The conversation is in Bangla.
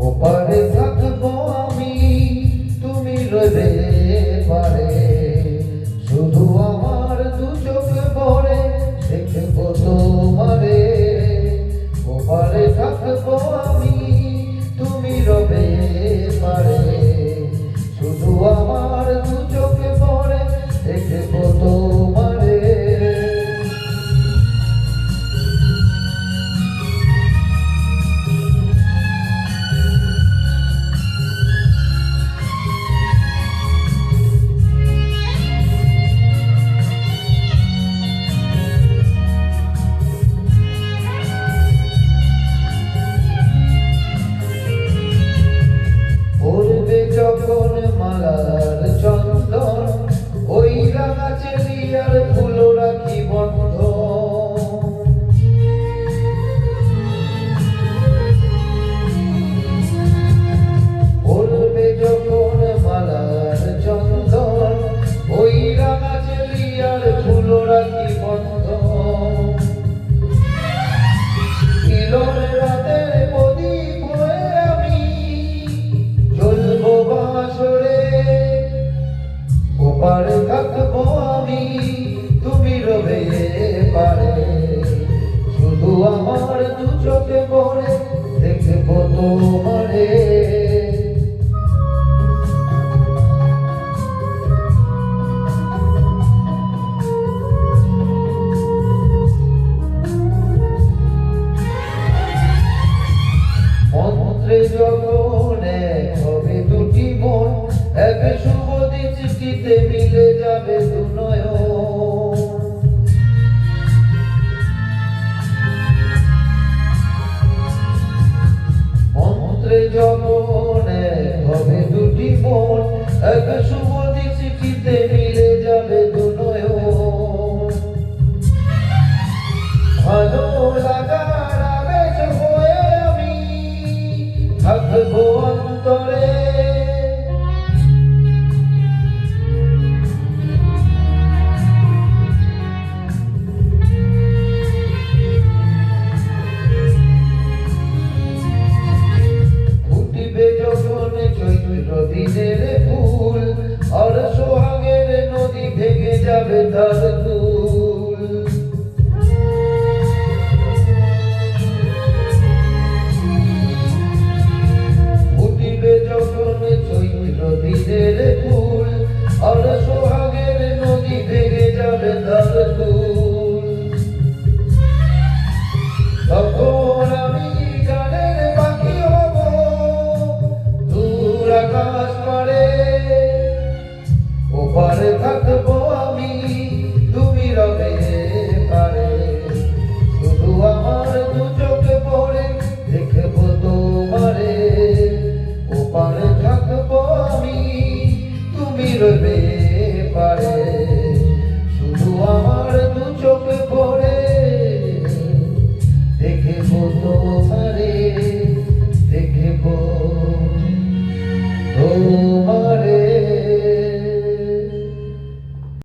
ওপারে থাকবো আমি, তুমি রবে পারে। শুধু আমার দু চোখ ভরে দেখবো তোমারে। ওপারে থাকবো আমি, তুমি রবে পারে। শুধু আমার দু চোখ ভরে দেখবো তোমারে। যখন মালার চন্দন ওই রাঙা চেলিয়ার ফুল রাখি বন্ধ। পড়বে যখন মালার চন্দন ওই রাঙা চেলিয়ার ফুল রাখি বন্ধ। মিলন রাতের প্রদীপ হয়ে আমি জ্বলবো বাঁশরে। ওপারে থাকবো আমি, তুমি রবে পারে। শুধু আমার দু চোখে ভরে দেখবো তোমারে। মন্ত্রে যখন এক হবে দুটি মন, এক শুভ দৃষ্টিতে মিলে যাবে দু নয়ন। মন্ত্রে যখন এক হবে দুটি মন, এক শুভ দৃষ্টিতে মিলে যাবে দু নয়ন। ভালো লাগার আবেশ হয়ে আমি থাকবো অন্তরে। ফুটিবে যখন চৈত্র দিনের ফুল, আর সোহাগের নদী ভেঙে যাবে তার কুল। যখন চৈত্র দিনের ফুল, আর সোহাগের নদী ভেঙে যাবে তার কুল। তখন আমি গানের পাখি হব দূর আকাশ পারে। ওপারে থাকবো আমি, তুমি রবে পারে। শুধু আমার দু চোখে পড়ে দেখবো তোমারে। ওপারে থাকবো আমি, তুমি রবে পারে। শুধু আমার দু চোখে পড়ে দেখবো তোমারে।